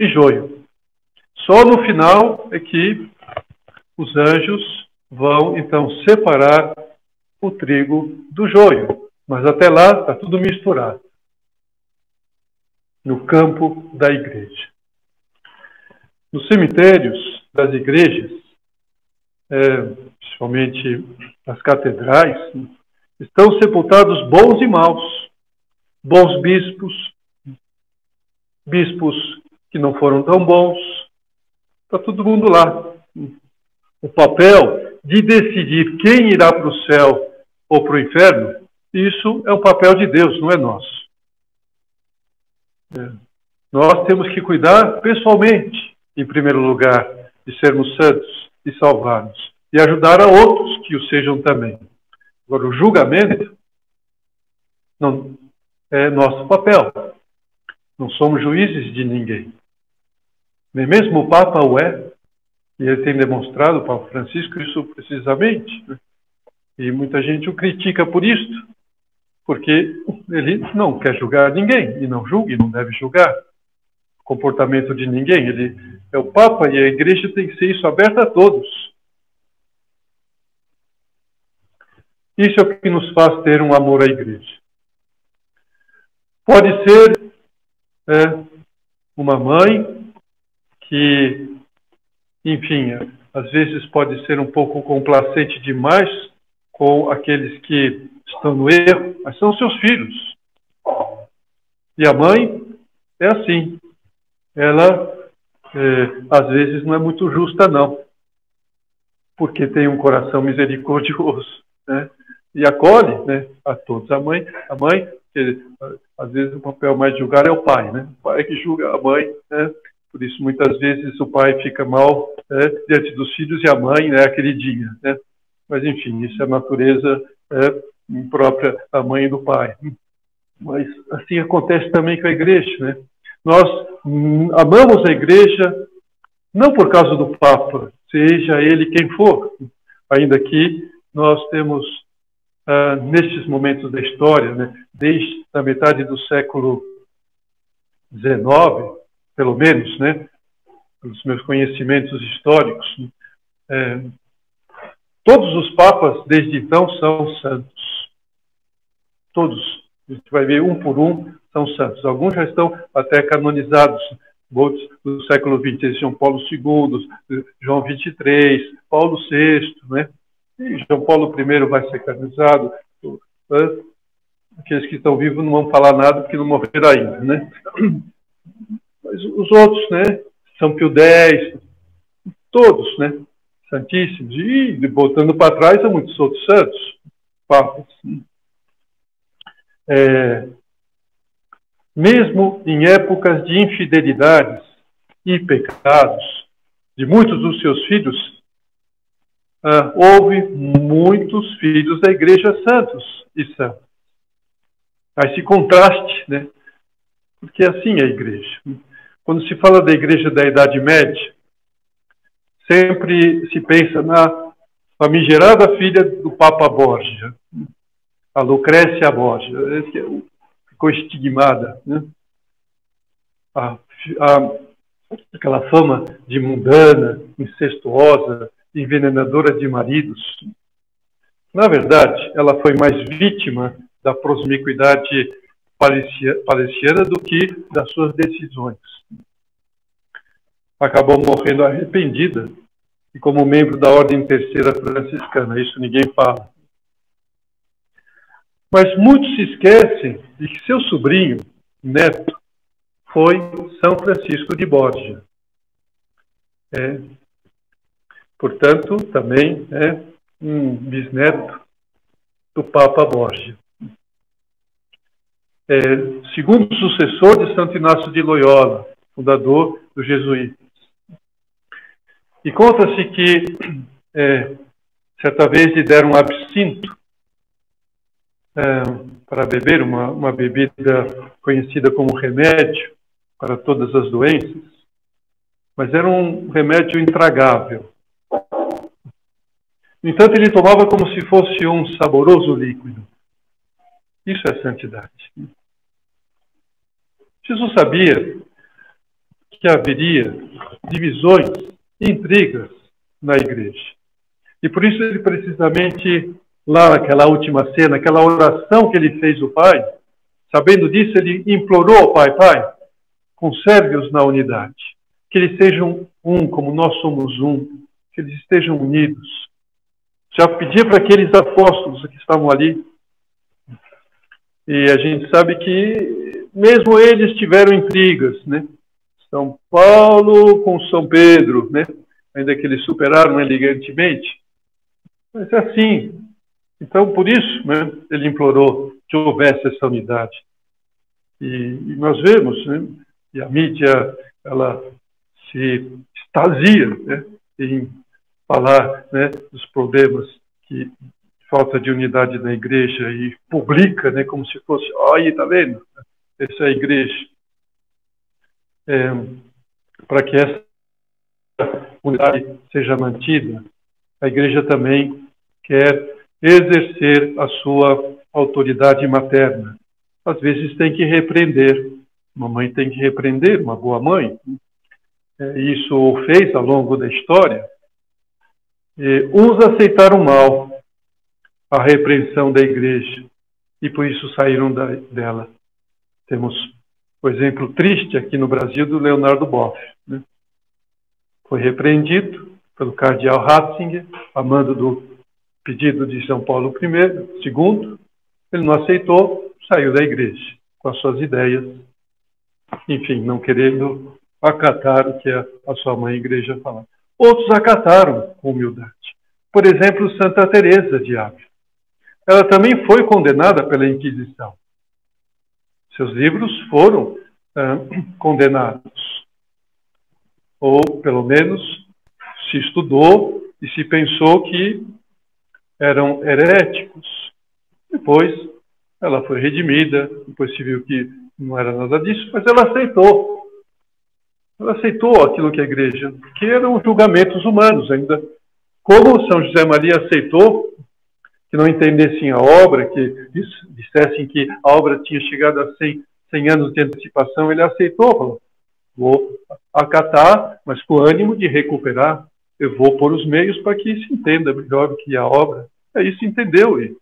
e joio. Só no final é que os anjos vão, então, separar o trigo do joio. Mas até lá está tudo misturado no campo da igreja. Nos cemitérios das igrejas, principalmente nas catedrais, estão sepultados bons e maus, bons bispos, bispos que não foram tão bons, está todo mundo lá. O papel de decidir quem irá para o céu ou para o inferno, isso é o papel de Deus, não é nosso. Nós temos que cuidar pessoalmente, em primeiro lugar, de sermos santos e salvados, e ajudar a outros que o sejam também. Agora, o julgamento não é nosso papel. Não somos juízes de ninguém. Nem mesmo o Papa o é, e ele tem demonstrado, o Papa Francisco, isso precisamente, né? E muita gente o critica por isso, porque ele não quer julgar ninguém, e não julga, e não deve julgar o comportamento de ninguém. Ele é o Papa e a igreja tem que ser isso aberta a todos. Isso é o que nos faz ter um amor à igreja. Pode ser uma mãe que, enfim, às vezes pode ser um pouco complacente demais com aqueles que estão no erro, mas são seus filhos. E a mãe é assim. Ela, às vezes, não é muito justa, não. Porque tem um coração misericordioso, né? E acolhe, né, a todos. A mãe, às vezes, o papel mais de julgar é o pai, né? O pai que julga a mãe, né? Por isso, muitas vezes, o pai fica mal diante dos filhos e a mãe é a queridinha, né? Mas, enfim, isso é a natureza própria da mãe e do pai. Mas assim acontece também com a igreja, né? Nós amamos a igreja não por causa do Papa, seja ele quem for, ainda que nós temos, nestes momentos da história, né, desde a metade do século XIX, pelo menos, né, pelos meus conhecimentos históricos, todos os papas, desde então, são santos. Todos. A gente vai ver um por um, são santos. Alguns já estão até canonizados, outros do século XX, João Paulo II, João XXIII, Paulo VI, né? E João Paulo I vai ser canonizado. Aqueles que estão vivos não vão falar nada porque não morreram ainda, né? Mas os outros, né? São Pio X, todos, né? Santíssimos. E, voltando para trás, há muitos outros santos, papas. Mesmo em épocas de infidelidades e pecados de muitos dos seus filhos, houve muitos filhos da igreja santos e santos. Há esse contraste, né? Porque assim é a igreja. Quando se fala da igreja da Idade Média, sempre se pensa na famigerada filha do Papa Borgia, a Lucrécia Borgia, ficou estigmada, né? Aquela fama de mundana, incestuosa, envenenadora de maridos. Na verdade, ela foi mais vítima da promiscuidade palestiana do que das suas decisões. Acabou morrendo arrependida e como membro da Ordem Terceira Franciscana. Isso ninguém fala. Mas muitos se esquecem de que seu sobrinho, neto, foi São Francisco de Borgia. Portanto, também é um bisneto do Papa Borgia. Segundo sucessor de Santo Inácio de Loyola, fundador dos jesuítas. E conta-se que, certa vez, lhe deram um absinto para beber, uma bebida conhecida como remédio para todas as doenças, mas era um remédio intragável. No entanto, ele tomava como se fosse um saboroso líquido. Isso é santidade. Jesus sabia que haveria divisões e intrigas na igreja. E por isso ele precisamente, lá naquela última cena, aquela oração que ele fez ao Pai, sabendo disso, ele implorou ao Pai: Pai, conserve-os na unidade, que eles sejam um, como nós somos um, que eles estejam unidos. Já pedia para aqueles apóstolos que estavam ali, e a gente sabe que mesmo eles tiveram intrigas, né? São Paulo com São Pedro, né? Ainda que eles superaram elegantemente. Mas é assim. Então, por isso, né, ele implorou que houvesse essa unidade. E nós vemos, né? E a mídia, ela se extasia, né, em falar, né, dos problemas que falta de unidade na igreja e publica, né, como se fosse, olha, está vendo? Essa é a igreja. Para que essa unidade seja mantida, a igreja também quer exercer a sua autoridade materna. Às vezes tem que repreender. Uma mãe tem que repreender, uma boa mãe. Isso o fez ao longo da história. Uns aceitaram mal a repreensão da igreja e por isso saíram dela. Temos o exemplo triste aqui no Brasil do Leonardo Boff, né? Foi repreendido pelo cardeal Ratzinger, a mando do pedido de São Paulo II. Ele não aceitou, saiu da igreja com as suas ideias, enfim, não querendo acatar o que a sua mãe igreja falava. Outros acataram com humildade. Por exemplo, Santa Teresa de Ávila. Ela também foi condenada pela Inquisição. Seus livros foram condenados. ou pelo menos se estudou e se pensou que eram heréticos. Depois ela foi redimida, depois se viu que não era nada disso, mas ela aceitou. Ela aceitou aquilo que a igreja, que eram julgamentos humanos ainda. Como São José Maria aceitou que não entendessem a obra, que dissessem que a obra tinha chegado a 100 anos de antecipação, ele aceitou, falou, vou acatar, mas com o ânimo de recuperar, eu vou pôr os meios para que se entenda melhor o que é a obra. Aí se entendeu, e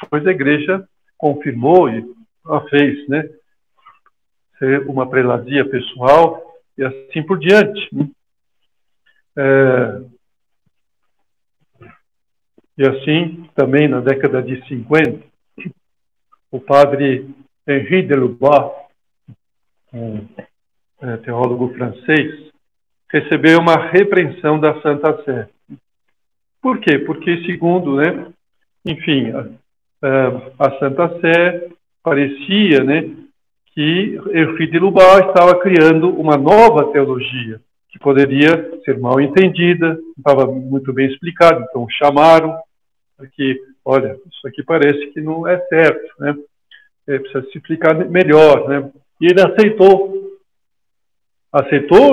depois a igreja confirmou e a fez, né? Ser uma prelazia pessoal e assim por diante. E assim, também na década de 50, o padre Henri de Lubac, um teólogo francês, recebeu uma repreensão da Santa Sé. Por quê? Porque, segundo, né, enfim, a Santa Sé parecia, né, que Henri de Lubac estava criando uma nova teologia, que poderia ser mal entendida, não estava muito bem explicado, então chamaram, porque, olha, isso aqui parece que não é certo, né? Precisa se explicar melhor, né? E ele aceitou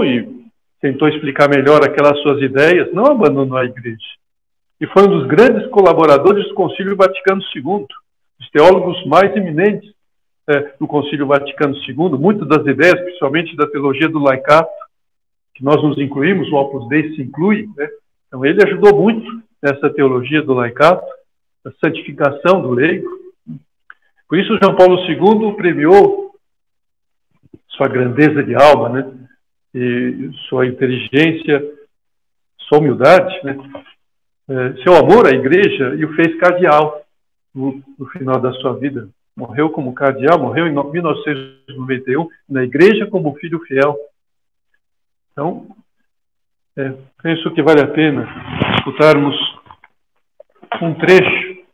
e tentou explicar melhor aquelas suas ideias, não abandonou a igreja. E foi um dos grandes colaboradores do Concílio Vaticano II, os teólogos mais eminentes do Concílio Vaticano II, muitas das ideias, principalmente da teologia do laicato, que nós nos incluímos, o Opus Dei se inclui, né? Então ele ajudou muito nessa teologia do laicato, da santificação do leigo. Por isso João Paulo II premiou sua grandeza de alma, né? E sua inteligência, sua humildade, né? Seu amor à igreja, e o fez cardeal no final da sua vida. Morreu como cardeal, morreu em 1991, na igreja como filho fiel. Então, penso que vale a pena escutarmos um trecho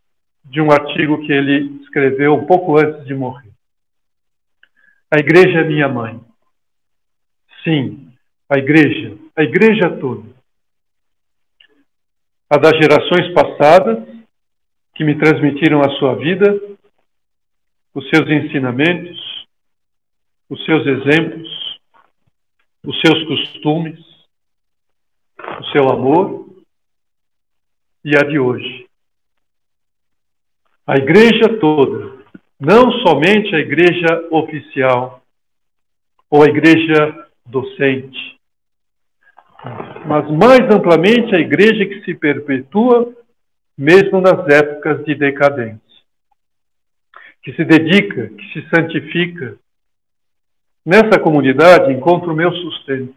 de um artigo que ele escreveu um pouco antes de morrer. A igreja é minha mãe. Sim, a igreja toda. A das gerações passadas, que me transmitiram a sua vida, os seus ensinamentos, os seus exemplos, os seus costumes, o seu amor, e a de hoje. A igreja toda, não somente a igreja oficial ou a igreja docente, mas mais amplamente a igreja que se perpetua mesmo nas épocas de decadência, que se dedica, que se santifica. Nessa comunidade encontro o meu sustento,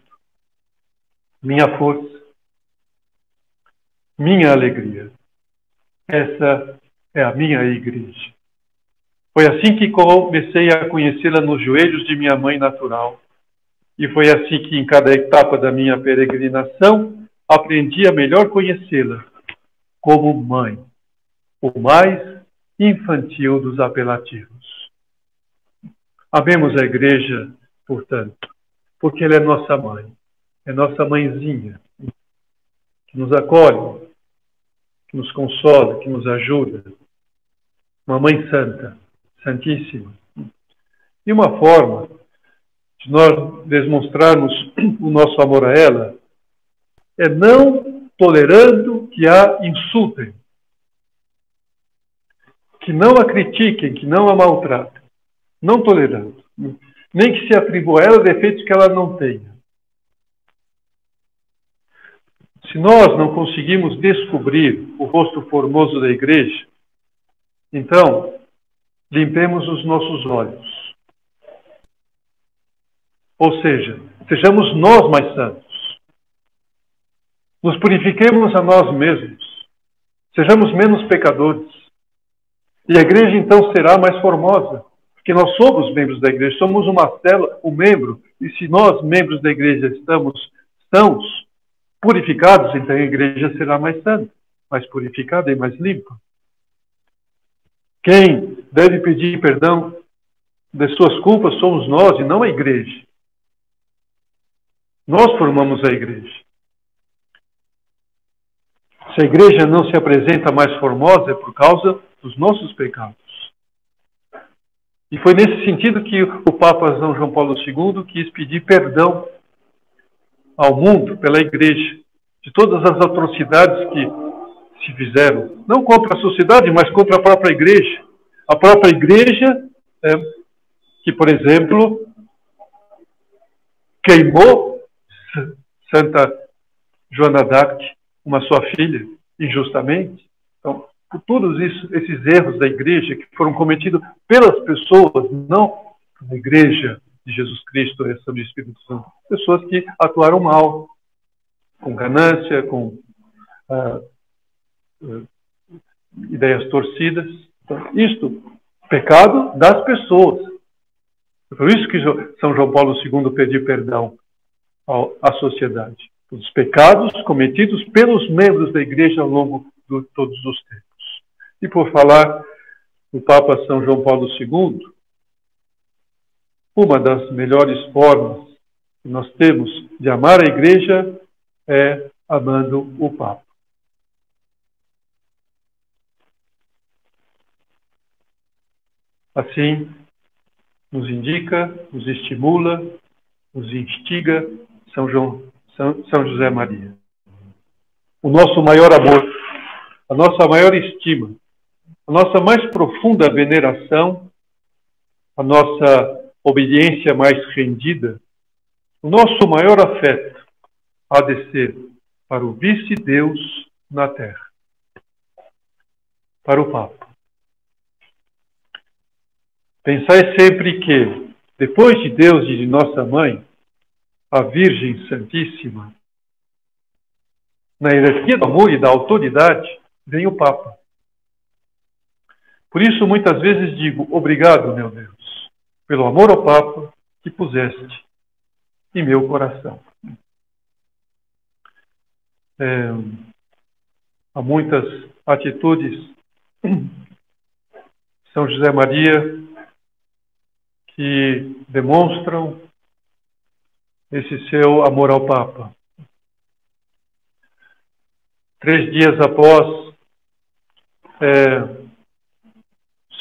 minha força, minha alegria. Essa é a minha igreja. Foi assim que comecei a conhecê-la nos joelhos de minha mãe natural. E foi assim que, em cada etapa da minha peregrinação, aprendi a melhor conhecê-la como mãe, o mais infantil dos apelativos. Amemos a igreja, portanto, porque ela é nossa mãe, é nossa mãezinha, que nos acolhe, que nos consola, que nos ajuda. Uma mãe santa, santíssima. E uma forma de nós demonstrarmos o nosso amor a ela é não tolerando que a insultem, que não a critiquem, que não a maltratem. Não tolerando. Nem que se atribua a ela defeitos que ela não tenha. Se nós não conseguimos descobrir o rosto formoso da igreja, então limpemos os nossos olhos. Ou seja, sejamos nós mais santos. Nos purifiquemos a nós mesmos. Sejamos menos pecadores. E a igreja então será mais formosa. Porque nós somos membros da igreja, somos uma célula, um membro. E se nós, membros da igreja, estamos purificados, então a igreja será mais santa, mais purificada e mais limpa. Quem deve pedir perdão das suas culpas somos nós e não a igreja. Nós formamos a igreja. Se a igreja não se apresenta mais formosa, é por causa dos nossos pecados. E foi nesse sentido que o Papa São João Paulo II quis pedir perdão ao mundo pela igreja, de todas as atrocidades que se fizeram, não contra a sociedade, mas contra a própria igreja. A própria igreja, que, por exemplo, queimou Santa Joana d'Arc, uma sua filha, injustamente. Então, por todos esses erros da igreja que foram cometidos pelas pessoas, não a igreja de Jesus Cristo, essa do Espírito Santo, pessoas que atuaram mal, com ganância, com ideias torcidas. Então, isto, pecado das pessoas. Por isso que São João Paulo II pediu perdão à sociedade, dos pecados cometidos pelos membros da igreja ao longo de todos os tempos. E por falar do Papa São João Paulo II, uma das melhores formas que nós temos de amar a igreja é amando o Papa. Assim, nos indica, nos estimula, nos instiga São José Maria. O nosso maior amor, a nossa maior estima, a nossa mais profunda veneração, a nossa obediência mais rendida, o nosso maior afeto há de ser para o vice-Deus na terra, para o Papa. Pensai sempre que, depois de Deus e de Nossa Mãe, a Virgem Santíssima, na hierarquia do amor e da autoridade, vem o Papa. Por isso, muitas vezes digo, obrigado, meu Deus, pelo amor ao Papa que puseste em meu coração. Há muitas atitudes, São José Maria, que demonstram esse seu amor ao Papa. 3 dias após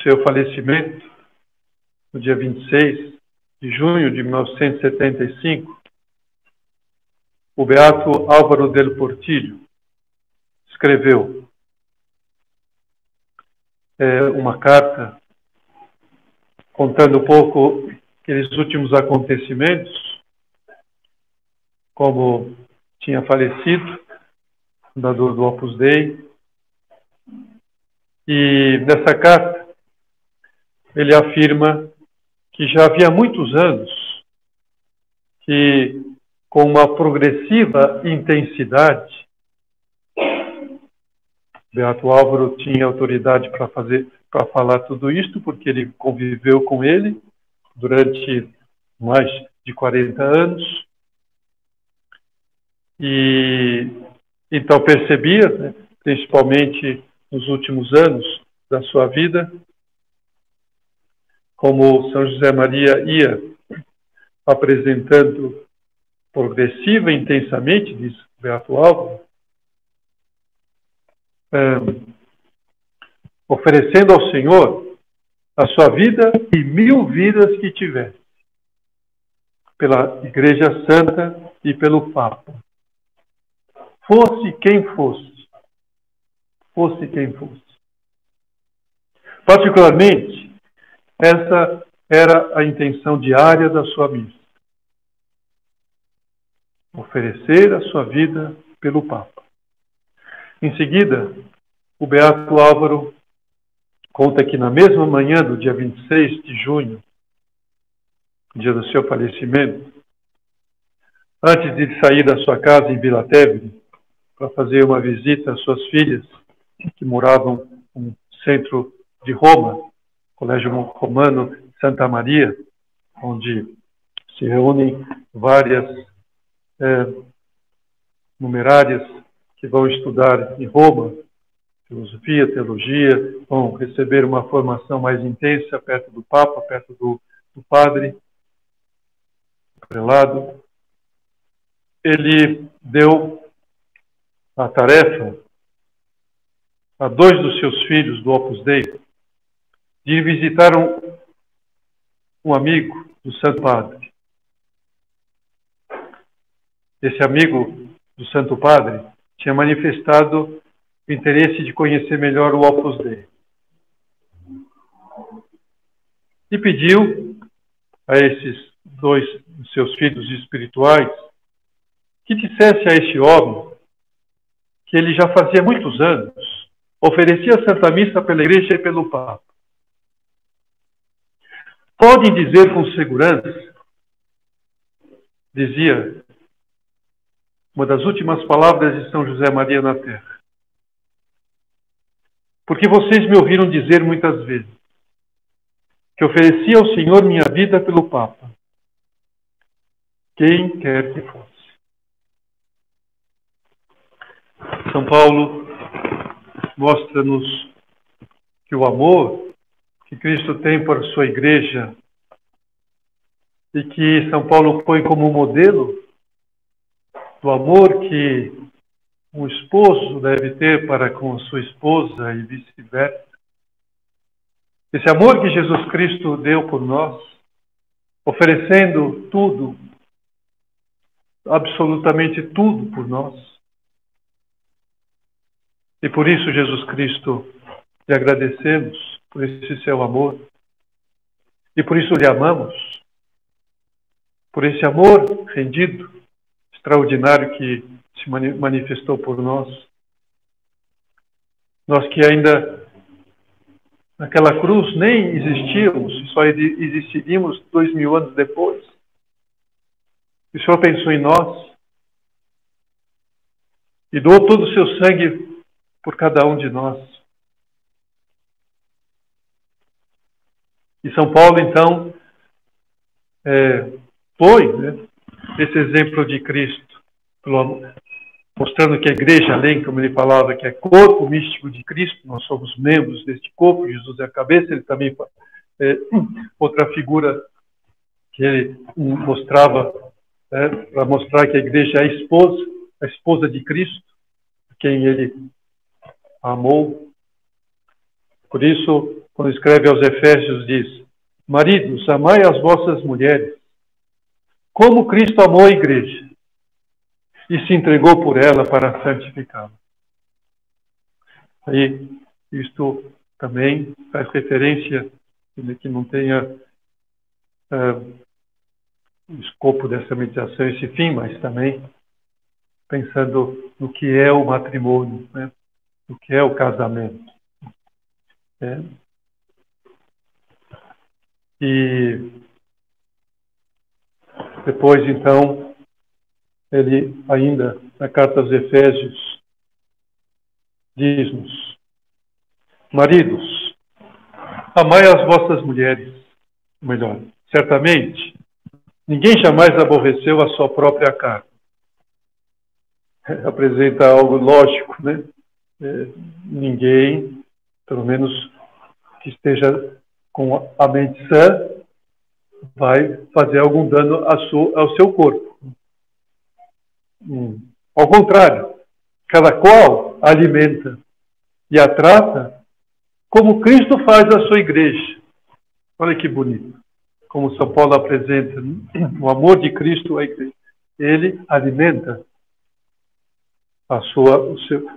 seu falecimento, no dia 26 de junho de 1975, o beato Álvaro del Portillo escreveu uma carta contando um pouco aqueles últimos acontecimentos, como tinha falecido, fundador do Opus Dei. E nessa carta ele afirma que já havia muitos anos que, com uma progressiva intensidade, Beato Álvaro tinha autoridade para falar tudo isto, porque ele conviveu com ele durante mais de 40 anos. E então percebia, né, principalmente nos últimos anos da sua vida, como São José Maria ia apresentando progressiva e intensamente, diz Beato Álvaro, oferecendo ao Senhor a sua vida e 1000 vidas que tivesse, pela Igreja Santa e pelo Papa. Fosse quem fosse. Fosse quem fosse. Particularmente, essa era a intenção diária da sua missa. Oferecer a sua vida pelo Papa. Em seguida, o Beato Álvaro conta que na mesma manhã do dia 26 de junho, dia do seu falecimento, antes de sair da sua casa em Vila Tevere, para fazer uma visita às suas filhas, que moravam no centro de Roma, Colégio Romano Santa Maria, onde se reúnem várias numerárias que vão estudar em Roma, filosofia, teologia, vão receber uma formação mais intensa perto do Papa, perto do padre, do prelado. ele deu a tarefa a 2 dos seus filhos do Opus Dei de visitar um amigo do Santo Padre. Esse amigo do Santo Padre tinha manifestado o interesse de conhecer melhor o Opus Dei. E pediu a esses 2 dos seus filhos espirituais que dissesse a este homem que ele já fazia muitos anos oferecia a Santa Missa pela Igreja e pelo Papa. Podem dizer com segurança, dizia uma das últimas palavras de São José Maria na Terra, porque vocês me ouviram dizer muitas vezes que oferecia ao Senhor minha vida pelo Papa, quem quer que fosse. São Paulo mostra-nos que o amor que Cristo tem por sua Igreja e que São Paulo põe como modelo do amor que um esposo deve ter para com sua esposa e vice-versa. Esse amor que Jesus Cristo deu por nós, oferecendo tudo, absolutamente tudo por nós. E por isso, Jesus Cristo, lhe agradecemos por esse seu amor. E por isso lhe amamos. Por esse amor rendido, extraordinário que se manifestou por nós. Nós que ainda naquela cruz nem existíamos, só existiríamos 2000 anos depois. O Senhor pensou em nós e doou todo o seu sangue por cada um de nós. E São Paulo, então, foi esse exemplo de Cristo, mostrando que a igreja, além, como ele falava, que é corpo místico de Cristo, nós somos membros deste corpo, Jesus é a cabeça. Ele também, outra figura que ele mostrava, para mostrar que a igreja é a esposa de Cristo, quem ele amou. Por isso, quando escreve aos Efésios, diz: maridos, amai as vossas mulheres, como Cristo amou a igreja e se entregou por ela para santificá-la. Aí, isto também faz referência, que não tenha o escopo dessa meditação, esse fim, mas também pensando no que é o matrimônio, né? No que é o casamento. E depois, então, ele ainda, na carta aos Efésios, diz-nos: maridos, amai as vossas mulheres. Ou melhor, certamente, ninguém jamais aborreceu a sua própria carne. Apresenta algo lógico, né? Ninguém, pelo menos que esteja com a mente sã, vai fazer algum dano ao seu corpo. Ao contrário, cada qual a alimenta e a trata como Cristo faz a sua igreja. Olha que bonito. Como São Paulo apresenta, o amor de Cristo à igreja. Ele alimenta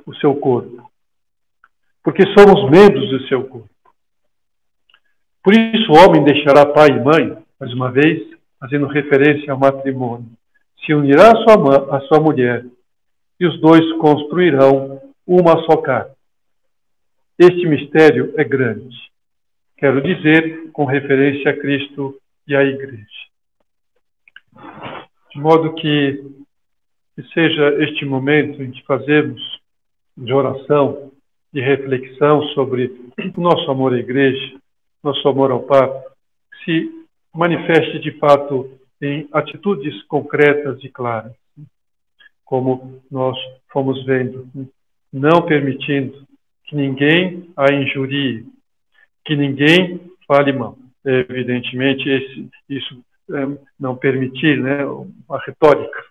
o seu corpo. Porque somos membros do seu corpo. Por isso o homem deixará pai e mãe, mais uma vez, fazendo referência ao matrimônio. Se unirá à sua mulher, e os dois construirão uma só carne. Este mistério é grande. Quero dizer, com referência a Cristo e à Igreja. De modo que seja este momento em que fazemos de oração, de reflexão sobre o nosso amor à Igreja, nosso amor ao Papa, se manifeste de fato em atitudes concretas e claras, como nós fomos vendo, não permitindo que ninguém a injurie, que ninguém fale mal. Evidentemente, isso não permitir, né, a retórica,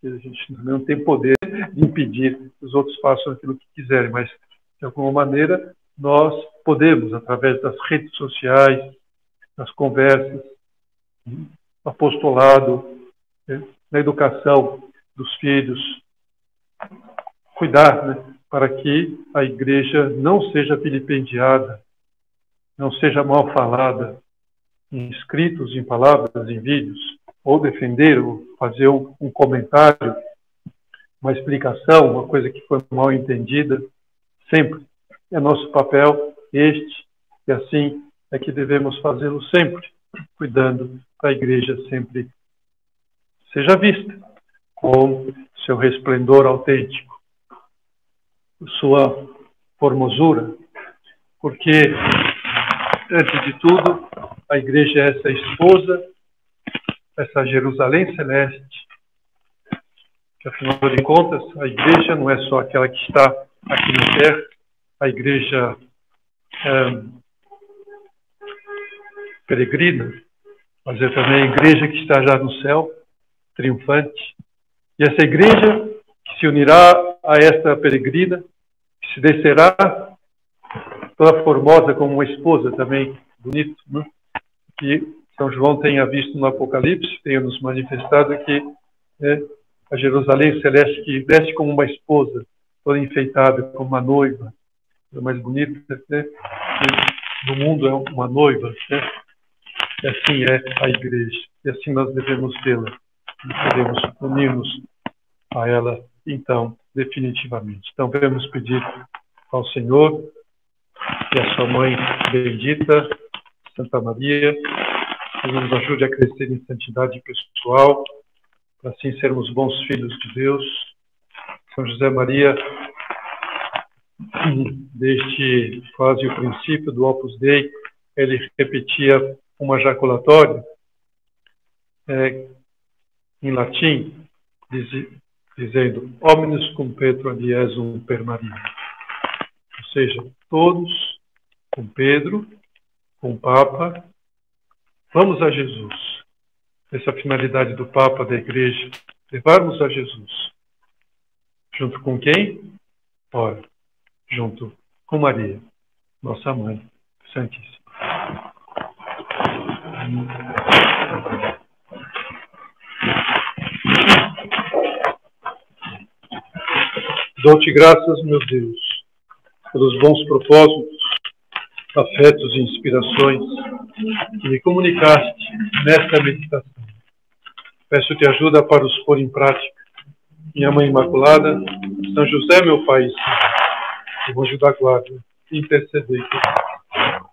A gente não tem poder de impedir que os outros façam aquilo que quiserem, mas, de alguma maneira, nós podemos, através das redes sociais, das conversas, no apostolado, na educação dos filhos, cuidar, né, para que a igreja não seja vilipendiada, não seja mal falada em escritos, em palavras, em vídeos, ou defender, ou fazer um comentário, uma explicação, uma coisa que foi mal entendida. Sempre é nosso papel este, e assim é que devemos fazê-lo sempre, cuidando para a igreja sempre seja vista com seu resplendor autêntico, sua formosura, porque, antes de tudo, a igreja é essa esposa, essa Jerusalém celeste, que, afinal de contas, a igreja não é só aquela que está aqui na terra, a igreja peregrina, mas é também a igreja que está já no céu, triunfante. E essa igreja que se unirá a esta peregrina, que se descerá toda formosa como uma esposa também, bonito, né? Que São João tenha visto no Apocalipse, tenha nos manifestado que a Jerusalém celeste que veste como uma esposa, toda enfeitada como uma noiva, a mais bonita, né? No mundo é uma noiva, né? E assim é a igreja, e assim nós devemos tê-la, e podemos unir-nos a ela, então, definitivamente. Então, devemos pedir ao Senhor e a sua mãe bendita, Santa Maria, que nos ajude a crescer em santidade pessoal, para assim sermos bons filhos de Deus. São José Maria, desde quase o princípio do Opus Dei, ele repetia uma jaculatória em latim, dizendo Omnes cum Petro ad Iesum per Maria. Ou seja, todos com Pedro, com o Papa, vamos a Jesus. Essa é a finalidade do Papa, da Igreja, levarmos a Jesus. Junto com quem? Ora, junto com Maria, nossa Mãe Santíssima. Dou-te graças, meu Deus, pelos bons propósitos, afetos e inspirações que me comunicaste nesta meditação. Peço-te ajuda para os pôr em prática. Minha Mãe Imaculada, São José, meu Pai e Senhor, o anjo da guarda, intercedei por mim.